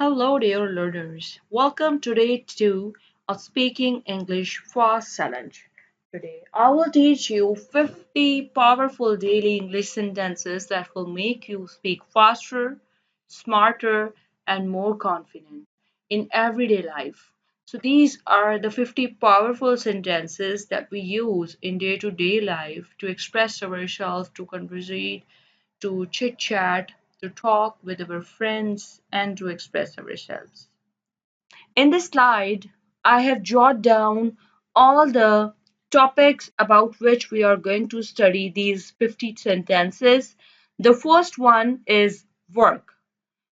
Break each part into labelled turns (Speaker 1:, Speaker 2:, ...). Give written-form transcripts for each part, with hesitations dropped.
Speaker 1: Hello, dear learners. Welcome today to a Speaking English Fast Challenge. Today, I will teach you 50 powerful daily English sentences that will make you speak faster, smarter, and more confident in everyday life. So, these are the 50 powerful sentences that we use in day to day life to express ourselves, to conversate, to chit chat, to talk with our friends, and to express ourselves. In this slide, I have jotted down all the topics about which we are going to study these 50 sentences. The first one is work.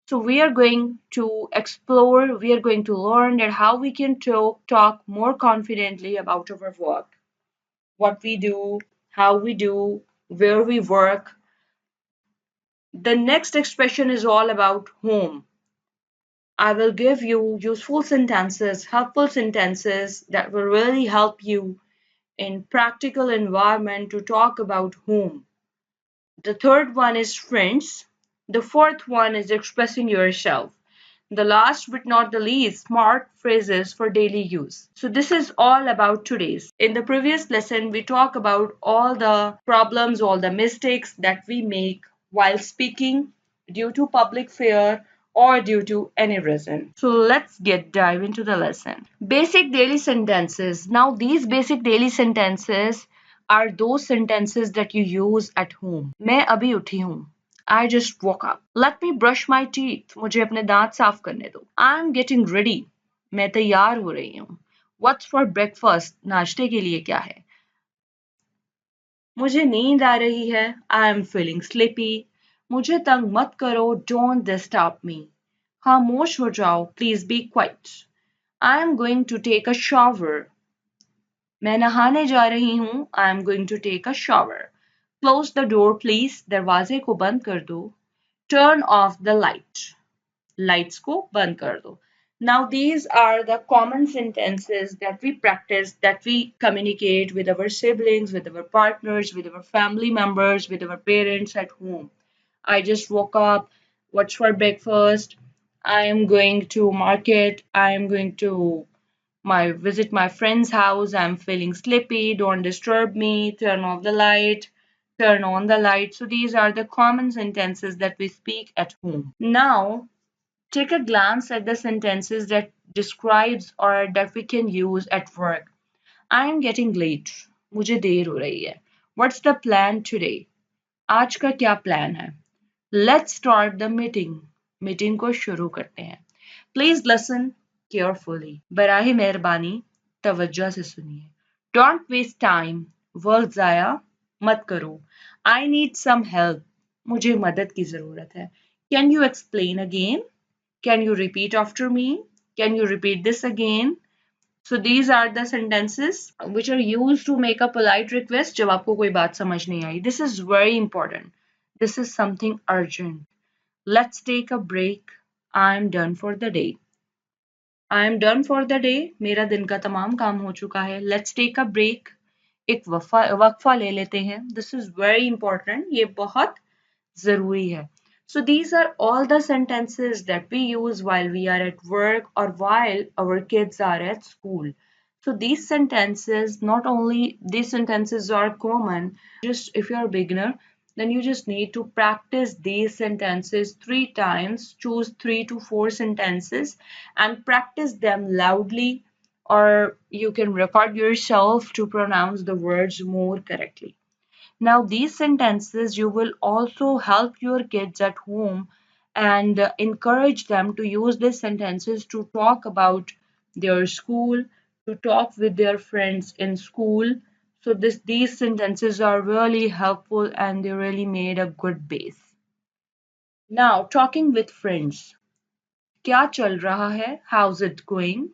Speaker 1: So we are going to explore, we are going to learn that how we can talk more confidently about our work, what we do, how we do, where we work. The next expression is all about home. I will give you useful sentences, helpful sentences that will really help you in practical environment to talk about home. The third one is friends. The fourth one is expressing yourself. The last but not the least, smart phrases for daily use. So this is all about today's. In the previous lesson, we talk about all the problems, all the mistakes that we make while speaking due to public fear or due to any reason. So let's get dive into the lesson. Basic daily sentences. Now these basic daily sentences are those sentences that you use at home. मैं अभी उठी हूँ. I just woke up. Let me brush my teeth. मुझे अपने दांत साफ करने दो. I'm getting ready. मैं तैयार हो रही हूँ. What's for breakfast? नाश्ते के लिए क्या है? मुझे नींद आ रही है. I am feeling sleepy. मुझे तंग मत करो. Don't disturb me. खामोश हो जाओ. Please be quiet. I am going to take a shower. मैं नहाने जा रही हूँ. I am going to take a shower. Close the door please. दरवाजे को बंद कर दो. Turn off the light. Lights को बंद कर दो. Now these are the common sentences that we practice, that we communicate with our siblings, with our partners, with our family members, with our parents at home. I just woke up. What's for breakfast? I am going to market. I am going to my visit my friend's house. I'm feeling sleepy. Don't disturb me. Turn off the light. Turn on the light. So these are the common sentences that we speak at home. Now take a glance at the sentences that describes or that we can use at work. I am getting late. मुझे देर हो रही है. What's the plan today? आज का क्या plan है? Let's start the meeting. Meeting को शुरू करते हैं. Please listen carefully. बराह मेहरबानी तवज्जो से सुनिए. Don't waste time. वक्त ज़ाया मत करो. I need some help. मुझे मदद की ज़रूरत है. Can you explain again? Can you repeat after me? Can you repeat this again? So these are the sentences which are used to make a polite request जब आपको कोई बात समझ नहीं आई. This is very important. This is something urgent. Let's take a break. I'm done for the day. I'm done for the day. मेरा दिन का तमाम काम हो चुका है. Let's take a break. एक वक्फा ले लेते हैं. This is very important. ये बहुत ज़रूरी है. So these are all the sentences that we use while we are at work or while our kids are at school. So these sentences, not only these sentences are common, just if you're a beginner, then you just need to practice these sentences 3 times, choose 3 to 4 sentences and practice them loudly, or you can record yourself to pronounce the words more correctly. Now, these sentences you will also help your kids at home and encourage them to use these sentences to talk about their school, to talk with their friends in school. So these sentences are really helpful and they really made a good base. Now, talking with friends. क्या चल रहा है? How's it going?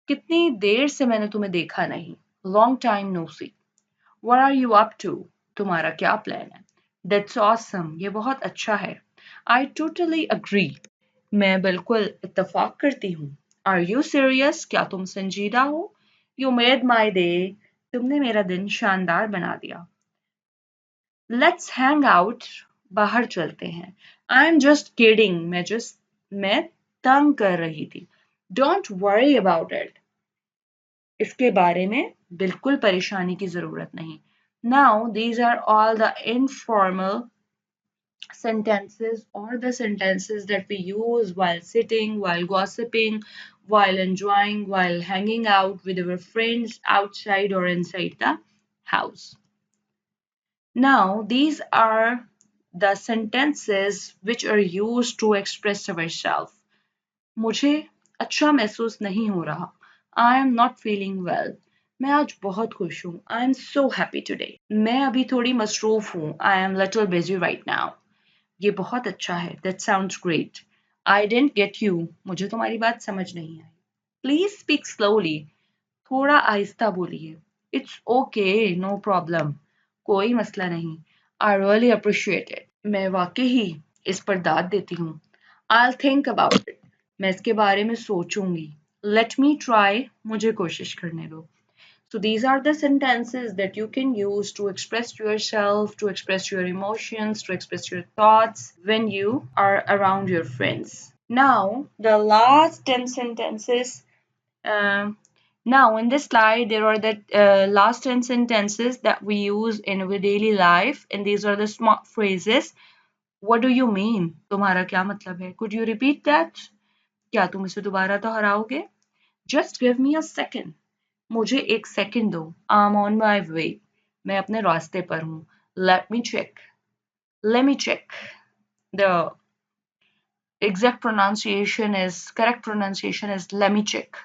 Speaker 1: कितनी देर से मैंने तुम्हें देखा नहीं? Long time no see. What are you up to? तुम्हारा क्या प्लान है? That's awesome. ये बहुत अच्छा है. I totally agree. मैं बिल्कुल इत्तेफाक करती हूँ. Are you serious? क्या तुम संजीदा हो? You made my day. तुमने मेरा दिन शानदार बना दिया. Let's hang out. बाहर चलते हैं. I'm just kidding. मैं तंग कर रही थी. Don't worry about it. इसके बारे में बिल्कुल परेशानी की ज़रूरत नहीं. Now, these are all the informal sentences or the sentences that we use while sitting, while gossiping, while enjoying, while hanging out with our friends outside or inside the house. Now, these are the sentences which are used to express ourselves. मुझे अच्छा महसूस नहीं हो रहा. I am not feeling well. मैं आज बहुत खुश हूँ. I am so happy today. मैं अभी थोड़ी मसरूफ हूँ. I am little busy right now. ये बहुत अच्छा है. That sounds great. I didn't get you. मुझे तुम्हारी बात समझ नहीं आई. Please speak slowly. थोड़ा आहिस्ता बोलिए. It's okay, no problem. कोई मसला नहीं. I really appreciate it. मैं वाकई ही इस पर दाद देती हूँ. I'll think about it. मैं इसके बारे में सोचूंगी. Let me try. मुझे कोशिश करने दो. So these are the sentences that you can use to express yourself, to express your emotions, to express your thoughts when you are around your friends. Now, the last 10 sentences. Um, Now, in this slide, there are the last 10 sentences that we use in our daily life, and these are the smart phrases. What do you mean? तुम्हारा क्या मतलब है? Could you repeat that? क्या तुम इसे दोबारा दोहराओगे? Just give me a second. मुझे एक सेकंड दो. I'm on my way. मैं अपने रास्ते पर हूँ. Let me check. Let me check. The correct pronunciation is let me check.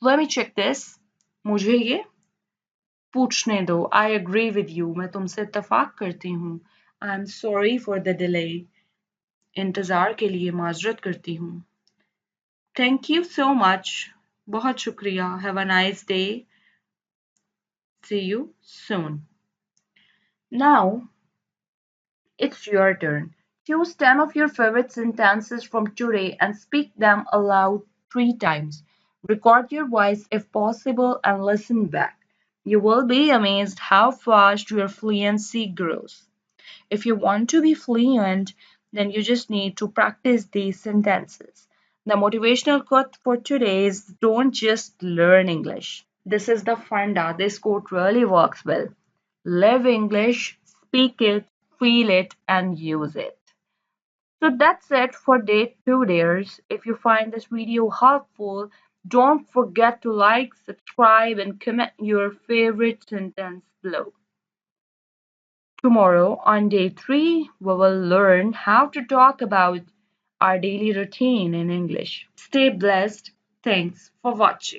Speaker 1: Let me check this. मुझे ये पूछने दो. I agree with you. मैं तुमसे इत्तेफाक करती हूँ. I'm sorry for the delay. इंतज़ार के लिए माजरत करती हूँ. Thank you so much. बहुत शुक्रिया. Have a nice day. See you soon. Now, it's your turn. Choose 10 of your favorite sentences from today and speak them aloud 3 times. Record your voice if possible and listen back. You will be amazed how fast your fluency grows. If you want to be fluent, then you just need to practice these sentences. The motivational quote for today is don't just learn English. This is the funda. This quote really works well. Live English, speak it, feel it, and use it. So that's it for day 2, dears. If you find this video helpful, don't forget to like, subscribe, and comment your favorite sentence below. Tomorrow, on day 3, we will learn how to talk about our daily routine in English. Stay blessed. Thanks for watching.